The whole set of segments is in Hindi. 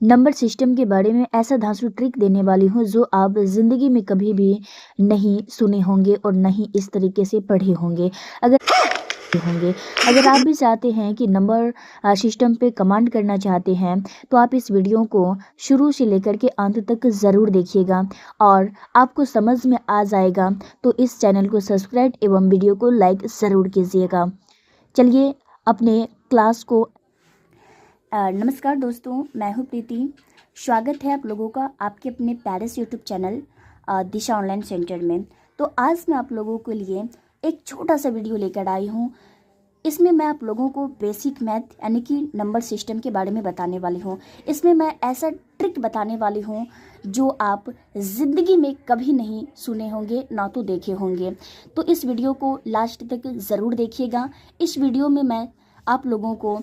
नंबर सिस्टम के बारे में ऐसा धांसू ट्रिक देने वाली हूँ जो आप ज़िंदगी में कभी भी नहीं सुने होंगे और नहीं इस तरीके से पढ़े होंगे। अगर आप भी चाहते हैं कि नंबर सिस्टम पे कमांड करना चाहते हैं तो आप इस वीडियो को शुरू से लेकर के अंत तक ज़रूर देखिएगा और आपको समझ में आ जाएगा तो इस चैनल को सब्सक्राइब एवं वीडियो को लाइक ज़रूर कीजिएगा। चलिए अपने क्लास को नमस्कार दोस्तों, मैं हूं प्रीति। स्वागत है आप लोगों का आपके अपने प्यारे यूट्यूब चैनल दिशा ऑनलाइन सेंटर में। तो आज मैं आप लोगों के लिए एक छोटा सा वीडियो लेकर आई हूं। इसमें मैं आप लोगों को बेसिक मैथ यानी कि नंबर सिस्टम के बारे में बताने वाली हूं। इसमें मैं ऐसा ट्रिक बताने वाली हूं जो आप ज़िंदगी में कभी नहीं सुने होंगे ना तो देखे होंगे। तो इस वीडियो को लास्ट तक ज़रूर देखिएगा। इस वीडियो में मैं आप लोगों को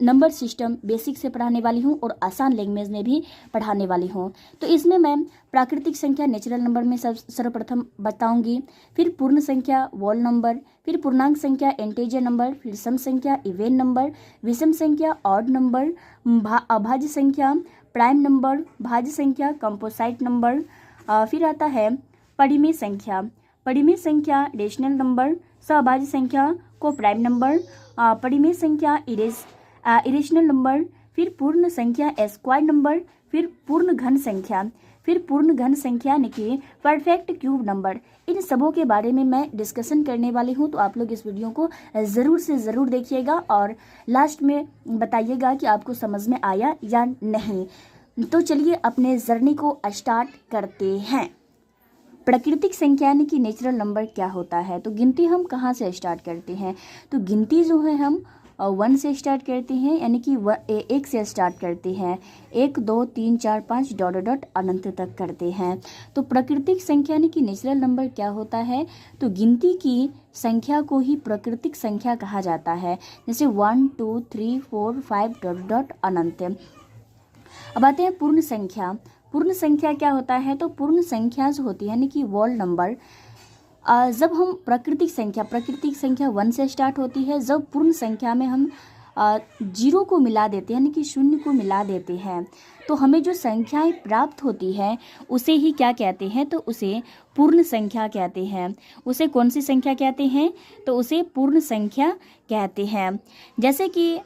नंबर सिस्टम बेसिक से पढ़ाने वाली हूँ और आसान लैंग्वेज में भी पढ़ाने वाली हूँ। तो इसमें मैं प्राकृतिक संख्या नेचुरल नंबर में सर्वप्रथम बताऊंगी, फिर पूर्ण संख्या वोल नंबर, फिर पूर्णांक संख्या इंटीजर नंबर, फिर सम संख्या इवेन नंबर, विषम संख्या ऑड नंबर, अभाज्य संख्या प्राइम नंबर, भाज्य संख्या कंपोजिट नंबर, फिर आता है परिमेय संख्या रेशनल नंबर, सहभाज्य संख्या को प्राइम नंबर, परिमेय संख्या इरेशनल नंबर, फिर पूर्ण संख्या स्क्वायर नंबर, फिर पूर्ण घन संख्या यानी कि परफेक्ट क्यूब नंबर। इन सबों के बारे में मैं डिस्कशन करने वाली हूं। तो आप लोग इस वीडियो को ज़रूर से ज़रूर देखिएगा और लास्ट में बताइएगा कि आपको समझ में आया या नहीं। तो चलिए अपने जर्नी को स्टार्ट करते हैं। प्राकृतिक संख्या यानी कि नेचुरल नंबर क्या होता है? तो गिनती हम कहाँ से स्टार्ट करते हैं? तो गिनती जो है हम 1 से स्टार्ट करते हैं, यानी कि 1 से स्टार्ट करते हैं। 1 2 3 4 5 डॉट डॉट अनंत तक करते हैं। तो प्राकृतिक संख्या यानी कि नेचुरल नंबर क्या होता है? तो गिनती की संख्या को ही प्राकृतिक संख्या कहा जाता है, जैसे 1 2 3 4 5 डॉट डॉट अनंत। अब आते हैं पूर्ण संख्या। पूर्ण संख्या क्या होता है? तो पूर्ण संख्या जो होती है यानी कि वोल नंबर, जब हम प्राकृतिक संख्या 1 से स्टार्ट होती है, जब पूर्ण संख्या में हम 0 को मिला देते हैं यानी कि 0 को मिला देते हैं तो हमें जो संख्याएं प्राप्त होती है उसे ही क्या कहते हैं? तो उसे पूर्ण संख्या कहते हैं। उसे कौन सी संख्या कहते हैं? तो उसे पूर्ण संख्या कहते हैं। जैसे कि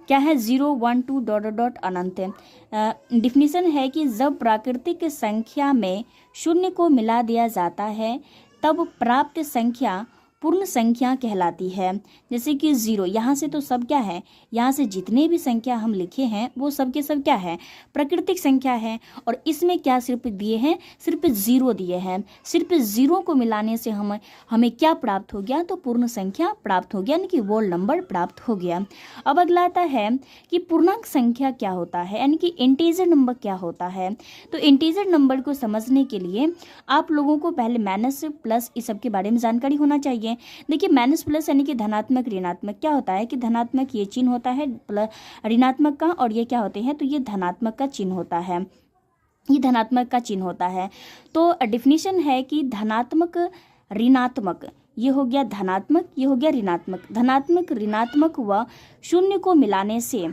क्या है? 0 1 2 डॉट डॉट अनंत। डिफिनीशन है कि जब प्राकृतिक संख्या में 0 को मिला दिया जाता है तब प्राप्त संख्या पूर्ण संख्या कहलाती है। जैसे कि 0, यहाँ से तो सब क्या है? यहाँ से जितने भी संख्या हम लिखे हैं वो सब के सब क्या है? प्राकृतिक संख्या है। और इसमें क्या सिर्फ दिए हैं? सिर्फ 0 दिए हैं। सिर्फ 0 को मिलाने से हमें क्या प्राप्त हो गया? तो पूर्ण संख्या प्राप्त हो गया, यानी कि वोल नंबर प्राप्त हो गया। अब अगला आता है कि पूर्णांक संख्या क्या होता है, यानी कि इंटीजर नंबर क्या होता है। तो इंटीजर नंबर को समझने के लिए आप लोगों को पहले माइनस प्लस इस सब के बारे में जानकारी होना चाहिए। देखिए, माइनस प्लस यानी कि धनात्मक ऋणात्मक क्या होता है? कि धनात्मक ये चिन्ह होता है ऋणात्मक का, और ये क्या होते हैं? तो ये धनात्मक का चिन्ह होता है। ये धनात्मक का चिन्ह होता है। तो डिफिनीशन है कि धनात्मक ऋणात्मक, ये हो गया धनात्मक, ये हो गया ऋणात्मक। धनात्मक ऋणात्मक व 0 को मिलाने से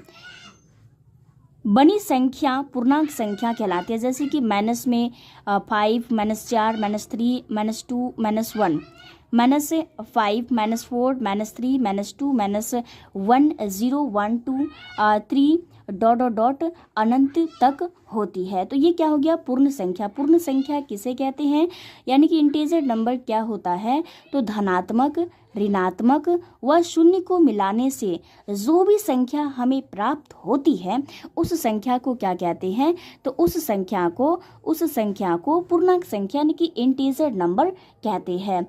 बनी संख्या पूर्णांक संख्या कहलाती है। जैसे कि माइनस में 5 -4 -3 -2 -1, -5 -4 -3 -2 -1 0 1 2 3 डॉट डॉट डॉट अनंत तक होती है। तो ये क्या हो गया? पूर्ण संख्या। पूर्ण संख्या किसे कहते हैं? यानी कि इंटीजर नंबर क्या होता है? तो धनात्मक ऋणात्मक व 0 को मिलाने से जो भी संख्या हमें प्राप्त होती है उस संख्या को क्या कहते हैं? तो उस संख्या को पूर्णांक संख्या यानी कि इंटीजर नंबर कहते हैं।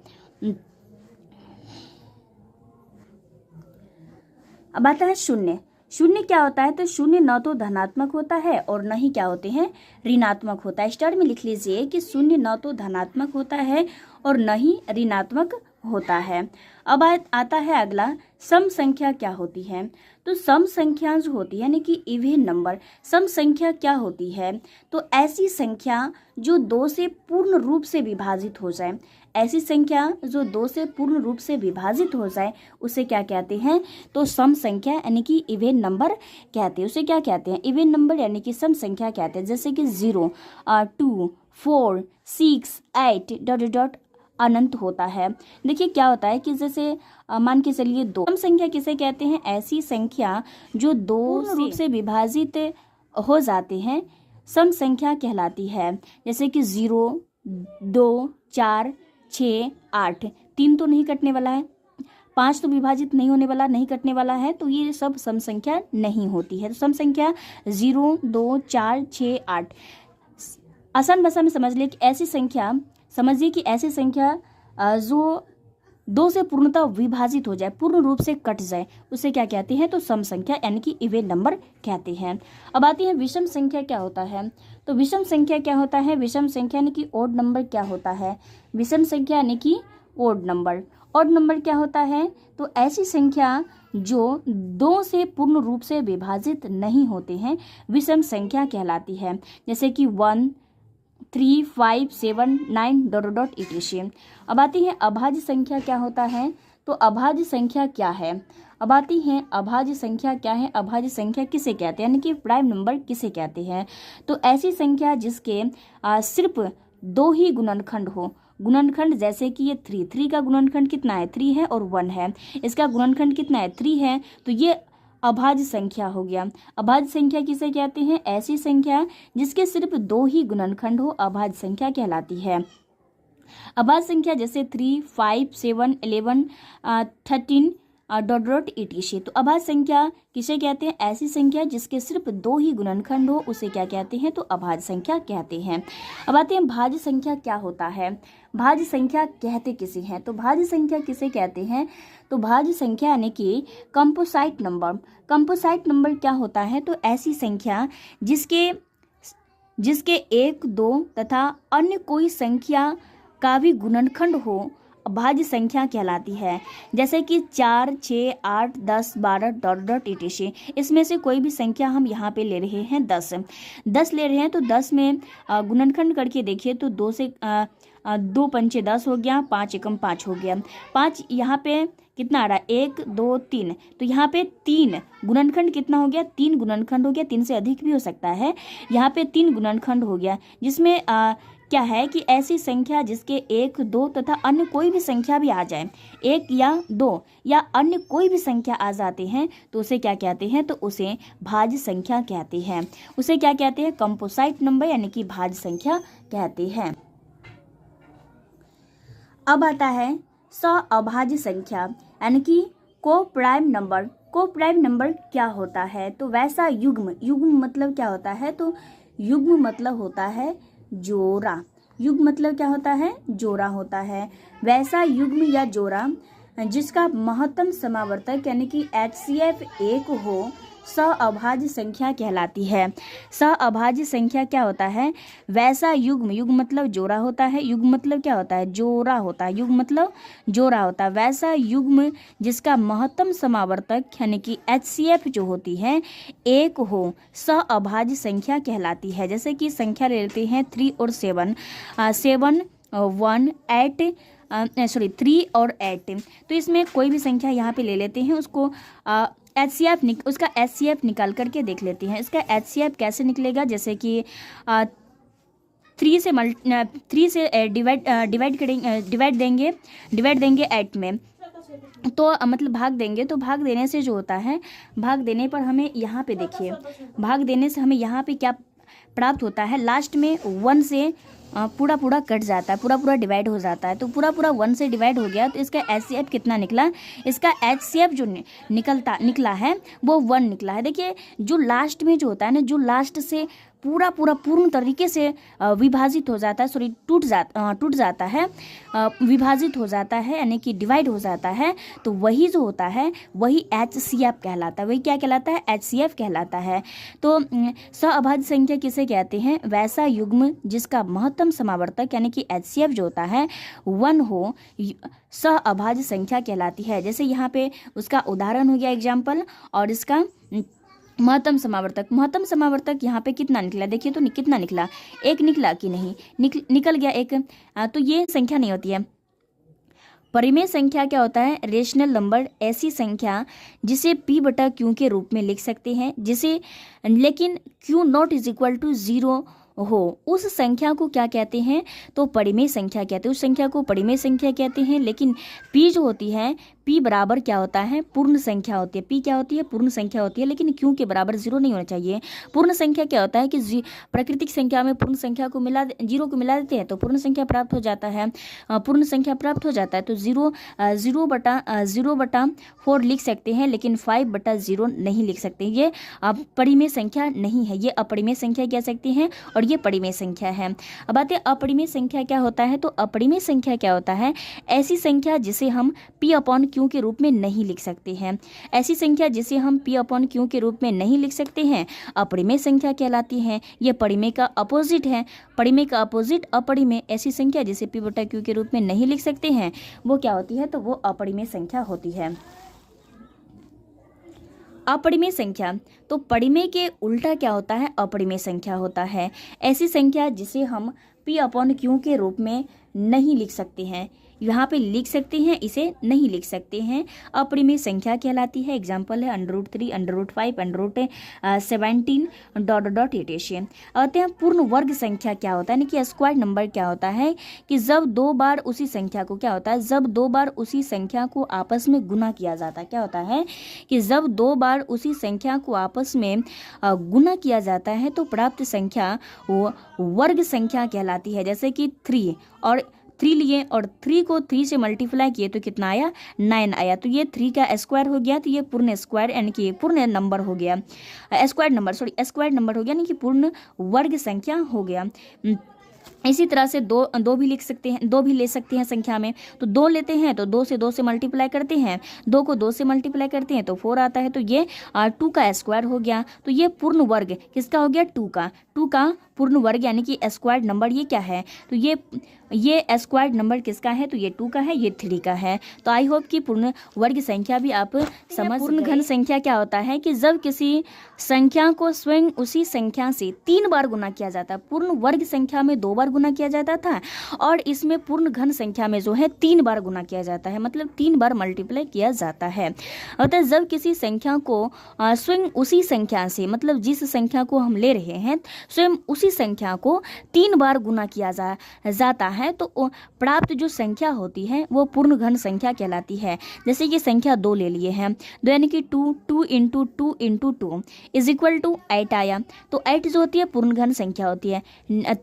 अब आता है शून्य। शून्य क्या होता है? तो शून्य न तो धनात्मक होता है और न ही क्या होते हैं? ऋणात्मक होता है। स्टार्ट में लिख लीजिए कि शून्य न तो धनात्मक होता है और न ही ऋणात्मक होता है। अब आता है अगला, सम संख्या क्या होती है? तो सम संख्या जो होती है यानी कि इवन नंबर। सम संख्या क्या होती है? तो ऐसी संख्या जो 2 से पूर्ण रूप से विभाजित हो जाए। ऐसी संख्या जो 2 से पूर्ण रूप से विभाजित हो जाए उसे क्या कहते हैं? तो सम संख्या यानी कि इवन नंबर कहते हैं। उसे क्या कहते हैं? इवन नंबर यानी कि सम संख्या कहते हैं। जैसे कि 0, 2, 4, 6, 8 डॉट डॉट अनंत होता है। देखिए क्या होता है कि जैसे मान के चलिए 2। सम संख्या किसे कहते हैं? ऐसी संख्या जो 2 रूप से विभाजित हो जाते हैं सम संख्या कहलाती है। जैसे कि 0, 2, 4, 6, 8 3 तो नहीं कटने वाला है, 5 तो विभाजित नहीं होने वाला, नहीं कटने वाला है, तो ये सब सम संख्या नहीं होती है। तो सम संख्या 0, 2, 4, 6, 8। आसान भाषा में समझ ले कि ऐसी संख्या समझिए कि ऐसी संख्या जो 2 से पूर्णतः विभाजित हो जाए, पूर्ण रूप से कट जाए, उसे क्या कहते हैं? तो सम संख्या यानी कि इवन नंबर कहते हैं। अब आती है विषम संख्या क्या होता है? तो विषम संख्या क्या होता है? विषम संख्या यानी कि ओड नंबर क्या होता है? विषम संख्या यानी कि ओड नंबर। ओड नंबर क्या होता है? तो ऐसी संख्या जो 2 से पूर्ण रूप से विभाजित नहीं होते हैं विषम संख्या कहलाती है। जैसे कि 1, 3, 5, 7, 9 डॉट डॉट इटिशन। अब आती है अभाज्य संख्या क्या होता है? तो अभाज्य संख्या क्या है? अब आती है अभाज्य संख्या क्या है? अभाज्य संख्या किसे कहते हैं यानी कि प्राइम नंबर किसे कहते हैं? तो ऐसी संख्या जिसके सिर्फ 2 ही गुणनखंड हो। गुणनखंड जैसे कि ये 3 का गुणनखंड कितना है? 3 है और 1 है। इसका गुणनखंड कितना है? 3 है। तो ये अभाज्य संख्या हो गया। अभाज्य संख्या किसे कहते हैं? ऐसी संख्या जिसके सिर्फ 2 ही गुणनखंड हो अभाज्य संख्या कहलाती है। अभाज्य संख्या जैसे 3, 5, 7, 11, 13 डॉट डॉट इटिशी। तो अभाज्य संख्या किसे कहते हैं? ऐसी संख्या जिसके सिर्फ 2 ही गुणनखंड हो उसे क्या कहते हैं? तो अभाज्य संख्या कहते हैं। अब आते हैं भाज्य संख्या क्या होता है? भाज्य संख्या कहते किसे हैं? तो भाज्य संख्या किसे कहते हैं? तो भाज्य संख्या यानी कि कंपोसाइट नंबर। कंपोसाइट नंबर क्या होता है? तो ऐसी संख्या जिसके 1, 2 तथा अन्य कोई संख्या का भी गुणनखंड हो भाज्य संख्या कहलाती है। जैसे कि 4, 6, 8, 10, 12 डॉट डॉट इटिशी। इसमें से कोई भी संख्या हम यहाँ पे ले रहे हैं 10 ले रहे हैं। तो 10 में गुणनखंड करके देखिए तो 2 से 2 पंचे 10 हो गया, 5 एकम 5 हो गया। 5 यहाँ पे कितना आ रहा है? 1, 2, 3। तो यहाँ पे 3 गुणनखंड कितना हो गया? 3 गुणनखंड हो गया। 3 से अधिक भी हो सकता है। यहाँ पे 3 गुणनखंड हो गया, जिसमें क्या है कि ऐसी संख्या जिसके 1, 2 तथा अन्य कोई भी संख्या भी आ जाए, 1 या 2 या अन्य कोई भी संख्या आ जाते हैं तो उसे क्या कहते हैं? तो उसे भाज्य संख्या कहते हैं। उसे क्या कहते हैं? कंपोसाइट नंबर यानी कि भाज्य संख्या कहते हैं। अब आता है अभाज्य संख्या यानी कि को-प्राइम नंबर। को-प्राइम नंबर क्या होता है? तो वैसा युग्म मतलब क्या होता है? तो युग्म मतलब होता है जोड़ा। युग्म मतलब क्या होता है? जोड़ा होता है। वैसा युग्म या जोड़ा जिसका महत्तम समावर्तक यानी कि HCF 1 हो अभाज्य संख्या कहलाती है। अभाज्य संख्या क्या होता है? वैसा युग्म मतलब जोड़ा होता है। युग्म मतलब क्या होता है? जोड़ा होता है। युग्म मतलब जोड़ा होता है। वैसा युग्म जिसका महत्तम समावर्तक यानी कि HCF जो होती है 1 हो अभाज्य संख्या कहलाती है। जैसे कि संख्या ले लेते हैं 3 और 7, 7, 1, 8 3 और 8। तो इसमें कोई भी संख्या यहाँ पे ले लेते हैं, उसको उसका HCF निकाल करके देख लेते हैं। इसका HCF कैसे निकलेगा? जैसे कि 3 से डिवाइड देंगे 8 में, तो मतलब भाग देंगे। तो भाग देने से जो होता है, भाग देने पर हमें यहाँ पे देखिए, भाग देने से हमें यहाँ पे क्या प्राप्त होता है? लास्ट में 1 से पूरा कट जाता है, पूरा डिवाइड हो जाता है। तो पूरा 1 से डिवाइड हो गया। तो इसका HCF कितना निकला? इसका HCF जो निकला है वो 1 निकला है। देखिए जो लास्ट में जो होता है ना, जो लास्ट से पूर्ण तरीके से विभाजित हो जाता है, सॉरी टूट जाता है, विभाजित हो जाता है यानी कि डिवाइड हो जाता है, तो वही जो होता है वही HCF कहलाता है। वही क्या कहलाता है? HCF कहलाता है। तो अभाज्य संख्या किसे कहते हैं? वैसा युग्म जिसका महत्तम समावर्तक यानी कि HCF जो होता है 1 हो अभाज्य संख्या कहलाती है। जैसे यहाँ पे उसका उदाहरण हो गया एग्जाम्पल, और इसका महत्तम समावर्तक यहाँ पे कितना निकला? देखिए तो कितना निकला? 1 निकला कि नहीं? निकल गया 1। तो ये संख्या नहीं होती है, परिमेय संख्या क्या होता है? रेशनल नंबर ऐसी संख्या जिसे p बटा q के रूप में लिख सकते हैं, जिसे लेकिन q not is equal to 0 हो, उस संख्या को क्या कहते हैं? तो परिमेय संख्या कहते हैं। उस संख्या को परिमेय संख्या कहते हैं। लेकिन p जो होती है, p बराबर क्या होता है? पूर्ण संख्या होती है। p क्या होती है? पूर्ण संख्या होती है। लेकिन q के बराबर 0 नहीं होना चाहिए। पूर्ण संख्या क्या होता है कि प्राकृतिक संख्या में पूर्ण संख्या को मिला 0 को मिला देते हैं तो पूर्ण संख्या प्राप्त हो जाता है। पूर्ण संख्या प्राप्त हो जाता है तो 0 बटा 4 लिख सकते हैं, लेकिन 5 बटा 0 नहीं लिख सकते। ये परिमेय संख्या नहीं है, ये अपरिमेय संख्या कह सकते हैं और ये परिमेय संख्या है। अब बात है अपरिमेय संख्या क्या होता है? तो अपरिमेय संख्या क्या होता है? ऐसी संख्या जिसे हम p अपॉन q के रूप में नहीं लिख सकते हैं। ऐसी संख्या जिसे हम p अपॉन q के रूप में नहीं लिख सकते हैं अपरिमेय संख्या कहलाती है। ये परिमेय का अपोजिट है। परिमेय का अपोजिट अपरिमेय। ऐसी संख्या जिसे p बटा q के रूप में नहीं लिख सकते हैं वो क्या होती है? तो वो अपरिमेय संख्या होती है। अपरिमेय संख्या, तो परिमेय के उल्टा क्या होता है? अपरिमेय संख्या होता है। ऐसी संख्या जिसे हम p अपॉन q के रूप में नहीं लिख सकते हैं। यहाँ पे लिख सकते हैं, इसे नहीं लिख सकते हैं, अपरिमेय संख्या कहलाती है। एग्जाम्पल है √3, √5, √17 ... etc। आते हैं पूर्ण वर्ग संख्या क्या होता है, यानी कि स्क्वायर नंबर क्या होता है? कि जब दो बार उसी संख्या को क्या होता है? जब दो बार उसी संख्या को आपस में गुना किया जाता है। क्या होता है कि जब दो बार उसी संख्या को आपस में गुना किया जाता है तो प्राप्त संख्या वो वर्ग संख्या कहलाती है। जैसे कि 3 और 3 लिए और 3 को 3 से मल्टीप्लाई किए तो कितना आया? 9 आया। तो ये 3 का स्क्वायर हो गया, तो ये पूर्ण स्क्वायर यानी कि पूर्ण नंबर हो गया। स्क्वायर नंबर हो गया, यानी कि पूर्ण वर्ग संख्या हो गया। इसी तरह से दो भी लिख सकते हैं, दो भी ले सकते हैं संख्या में। तो 2 लेते हैं तो 2 से 2 से मल्टीप्लाई करते हैं, 2 को 2 से मल्टीप्लाई करते हैं तो 4 आता है। तो ये 2 का स्क्वायर हो गया। तो ये पूर्ण वर्ग किसका हो गया? 2 का पूर्ण वर्ग यानी कि स्क्वायर नंबर ये क्या है? तो ये स्क्वायर नंबर किसका है? तो ये 2 का है, ये 3 का है। तो आई होप कि पूर्ण वर्ग संख्या भी आप समझ। पूर्ण घन संख्या क्या होता है? कि जब किसी संख्या को स्वयं उसी संख्या से 3 बार गुना किया जाता है। पूर्ण वर्ग संख्या में 2 बार गुना किया जाता था और इसमें पूर्ण घन संख्या में जो है 3 बार गुना किया जाता है, मतलब 3 बार मल्टीप्लाई किया जाता है। अतः जब किसी संख्या को स्वयं उसी संख्या से, मतलब जिस संख्या को हम ले रहे हैं स्वयं उसी संख्या को 3 बार गुना किया जाता है तो प्राप्त जो संख्या होती है वो पूर्ण घन संख्या कहलाती है। जैसे ये संख्या 2 ले लिए हैं, 2 यानी कि 2 into 2 into 2 is equal to 8 आया। तो 8 जो होती है पूर्ण घन संख्या होती है।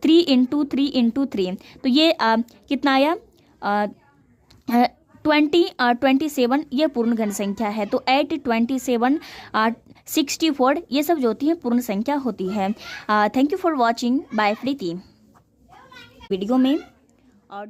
3 इंटू 3 इंटू 3 तो ये कितना आया? 27 ये पूर्ण घन संख्या है। तो 8, 27, 64 ये सब जो होती है पूर्ण संख्या होती है। Thank you for watching. Bye प्रीति वीडियो में और